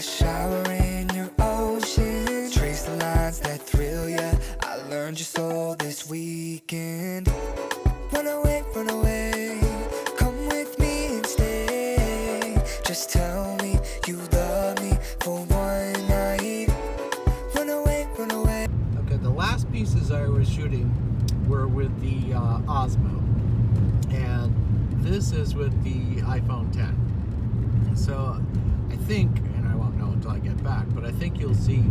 shower in your ocean, trace the lines that thrill ya. I learned your soul this weekend. Run away, come with me and stay. Just tell me you love me for one night. Run away. Okay, the last pieces I was shooting were with the Osmo, and this is with the iPhone 10. So I think, and I won't know until I get back, but I think you'll see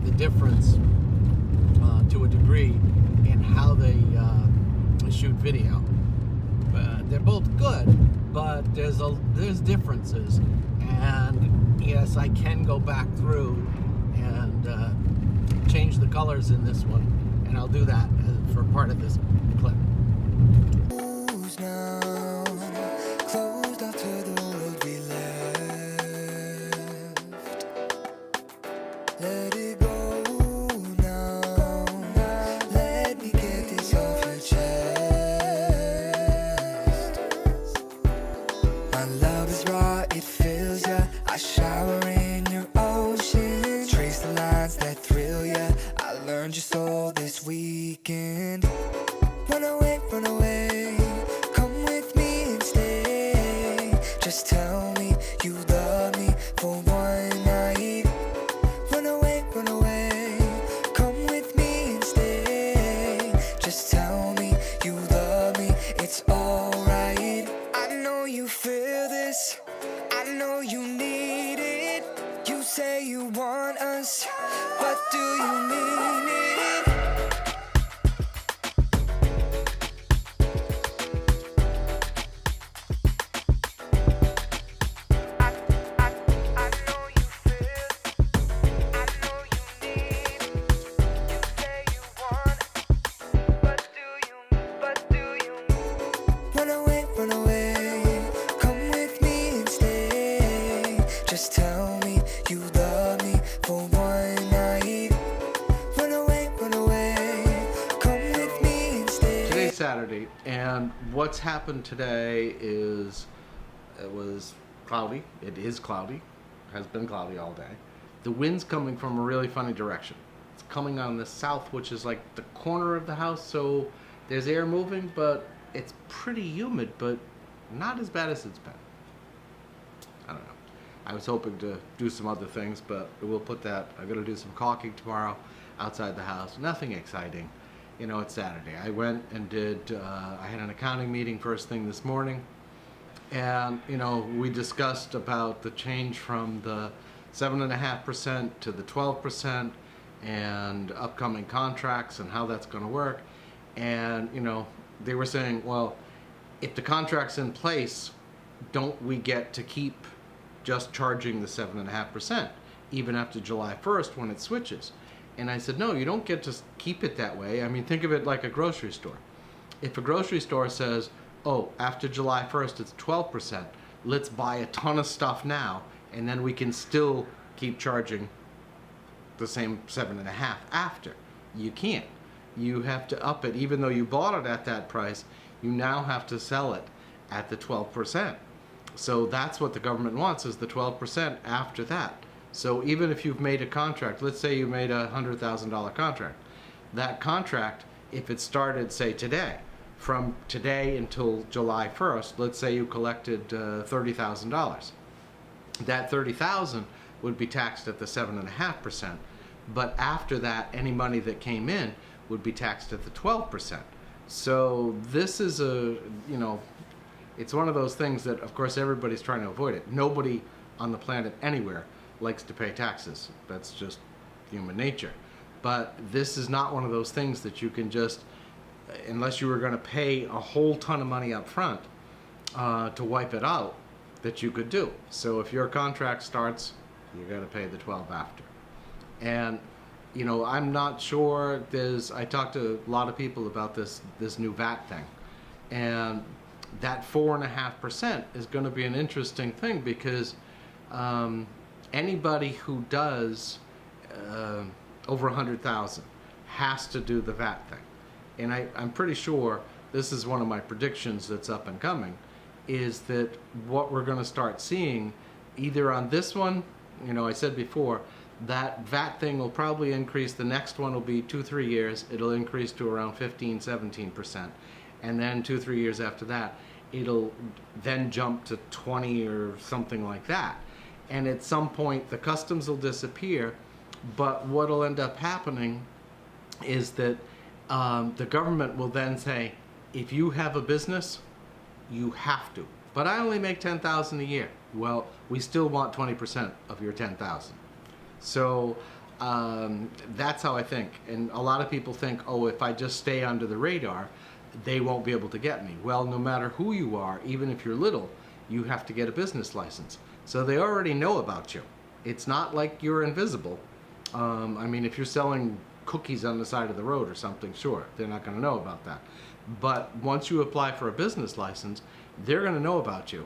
the difference to a degree in how they shoot video. They're both good, but there's differences, and yes, I can go back through and change the colors in this one, and I'll do that for part of this clip. Who's now closed off to the world we left? Let it go now. Let me get this off your chest. My love is raw, it fills ya. I shower in your ocean, trace the lines that thrill ya. I learned your soul this weekend. Run away, come with me and stay. Just tell me you love me for one night. Run away, come with me and stay. Just tell me you love me, it's alright. I know you feel this, I know you need it. You say you want us, but do you mean it? Run away, come with me and stay. Just tell me you love me for one night. Run away, come with me and stay. Today's Saturday, and what's happened today is it was cloudy. It is cloudy. Has been cloudy all day. The wind's coming from a really funny direction. It's coming on the south, which is like the corner of the house, so there's air moving, but it's pretty humid, but not as bad as it's been. I don't know. I was hoping to do some other things, but we'll put that. I'm gonna do some caulking tomorrow outside the house. Nothing exciting. You know, it's Saturday. I went and did, I had an accounting meeting first thing this morning, and you know, we discussed about the change from the 7.5% to the 12% and upcoming contracts and how that's going to work. And you know, they were saying, well, if the contract's in place, don't we get to keep just charging the 7.5% even after July 1st when it switches? And I said, no, you don't get to keep it that way. I mean, think of it like a grocery store. If a grocery store says, oh, after July 1st it's 12%, let's buy a ton of stuff now, and then we can still keep charging the same 7.5 after. You can't. You have to up it. Even though you bought it at that price, you now have to sell it at the 12%. So that's what the government wants, is the 12% after that. So even if you've made a contract, let's say you made a $100,000 contract, that contract, if it started, say, today, from today until July 1st, let's say you collected $30,000. That $30,000 would be taxed at the 7.5%, but after that, any money that came in would be taxed at the 12%. So this is a, you know, it's one of those things that, of course, everybody's trying to avoid it. Nobody on the planet anywhere likes to pay taxes. That's just human nature. But this is not one of those things that you can just, unless you were going to pay a whole ton of money up front to wipe it out, that you could do. So if your contract starts, you got to pay the 12 after. And you know, I'm not sure. I talked to a lot of people about this new VAT thing, and that 4.5% is going to be an interesting thing, because anybody who does over 100,000 has to do the VAT thing. And I'm pretty sure this is one of my predictions that's up and coming, is that what we're going to start seeing either on this one You know, I said before, that VAT thing will probably increase. The next one will be 2-3 years. It'll increase to around 15-17%. And then 2-3 years after that, it'll then jump to 20 or something like that. And at some point, the customs will disappear. But what'll end up happening is that the government will then say, if you have a business, you have to. But I only make $10,000 a year. Well, we still want 20% of your $10,000. So that's how I think. And a lot of people think, oh, if I just stay under the radar, they won't be able to get me. Well, no matter who you are, even if you're little, you have to get a business license. So they already know about you. It's not like you're invisible. I mean, if you're selling cookies on the side of the road or something, sure, they're not going to know about that. But once you apply for a business license, they're going to know about you.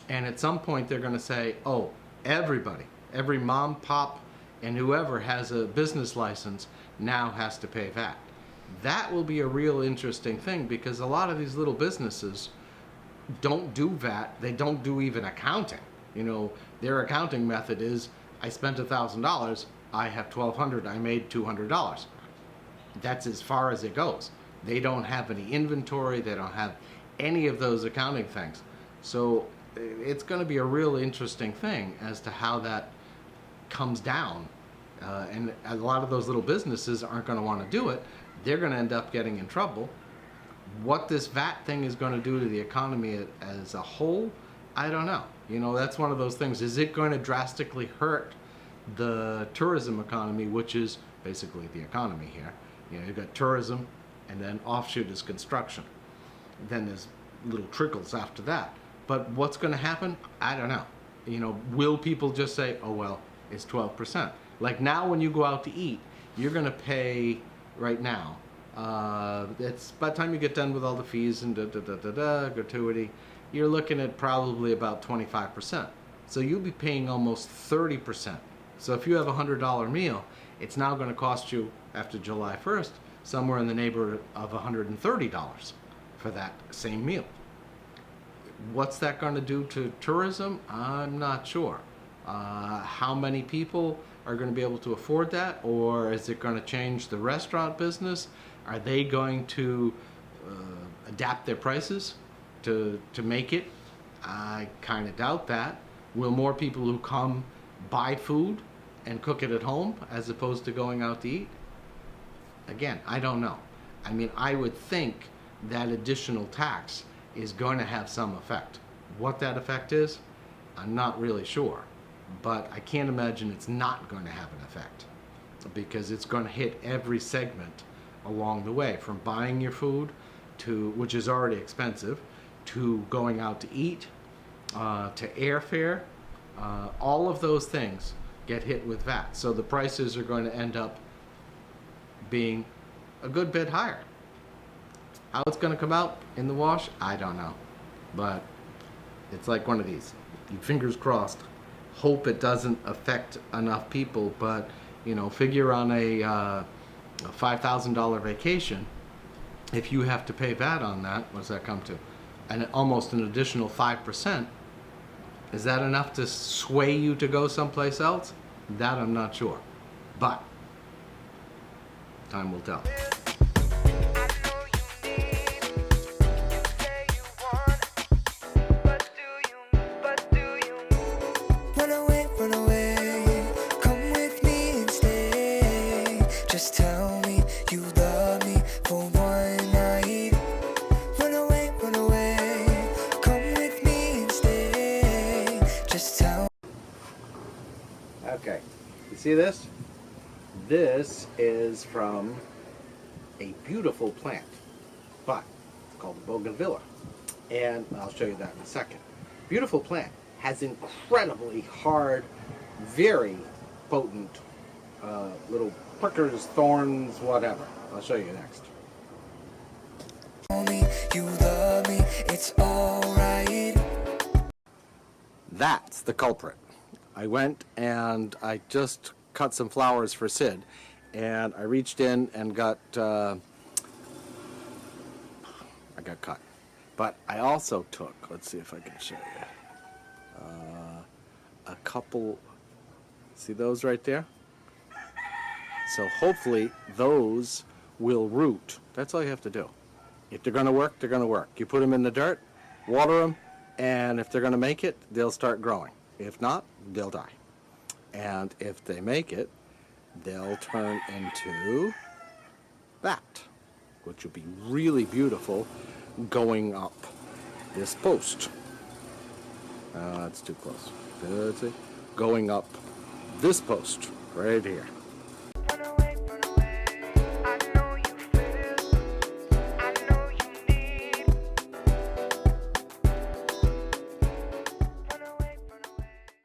And at some point, they're going to say, oh, everybody, every mom, pop, and whoever has a business license now has to pay VAT. That will be a real interesting thing, because a lot of these little businesses don't do VAT. They don't do even accounting. You know, their accounting method is, I spent $1,000, I have $1,200, I made $200. That's as far as it goes. They don't have any inventory, they don't have any of those accounting things. So it's going to be a real interesting thing as to how that comes down. And a lot of those little businesses aren't going to want to do it. They're going to end up getting in trouble. What this VAT thing is going to do to the economy as a whole, I don't know. You know, that's one of those things. Is it going to drastically hurt the tourism economy, which is basically the economy here? You know, you've got tourism, and then offshoot is construction. Then there's little trickles after that. But what's going to happen? I don't know. You know, will people just say, oh, well, it's 12%? Like now when you go out to eat, you're going to pay right now. It's by the time you get done with all the fees and gratuity, you're looking at probably about 25%. So you'll be paying almost 30%. So if you have a $100 meal, it's now going to cost you, after July 1st, somewhere in the neighborhood of $130 for that same meal. What's that going to do to tourism? I'm not sure. How many people are going to be able to afford that? Or is it going to change the restaurant business? Are they going to adapt their prices to make it? I kind of doubt that. Will more people who come buy food and cook it at home as opposed to going out to eat? Again, I don't know. I mean, I would think that additional tax is going to have some effect. What that effect is, I'm not really sure. But I can't imagine it's not going to have an effect, because it's going to hit every segment along the way, from buying your food, to, which is already expensive, to going out to eat, to airfare. All of those things get hit with VAT. So the prices are going to end up being a good bit higher. How it's going to come out in the wash, I don't know. But it's like one of these. Fingers crossed. Hope it doesn't affect enough people, but you know, figure on a $5,000 vacation. If you have to pay VAT on that, what does that come to? And almost an additional 5%. Is that enough to sway you to go someplace else? That I'm not sure, but time will tell. Run away, come with me and stay. Just tell me you love me for one night. Run away, come with me and stay. Just tell. Okay, you see this? This is from a beautiful plant, but it's called the bougainvillea, and I'll show you that in a second. Beautiful plant, has incredibly hard, very potent little prickers, thorns, whatever. I'll show you next. You love me, it's alright. That's the culprit. I went and I just cut some flowers for Sid, and I reached in and got I got cut. But I also took, let's see if I can show you, a couple See those right there? So hopefully those will root. That's all you have to do. If they're going to work, they're going to work. You put them in the dirt, water them, and if they're going to make it, they'll start growing. If not, they'll die. And if they make it, they'll turn into that, which will be really beautiful going up this post. That's too close. That's it. Going up this post right here.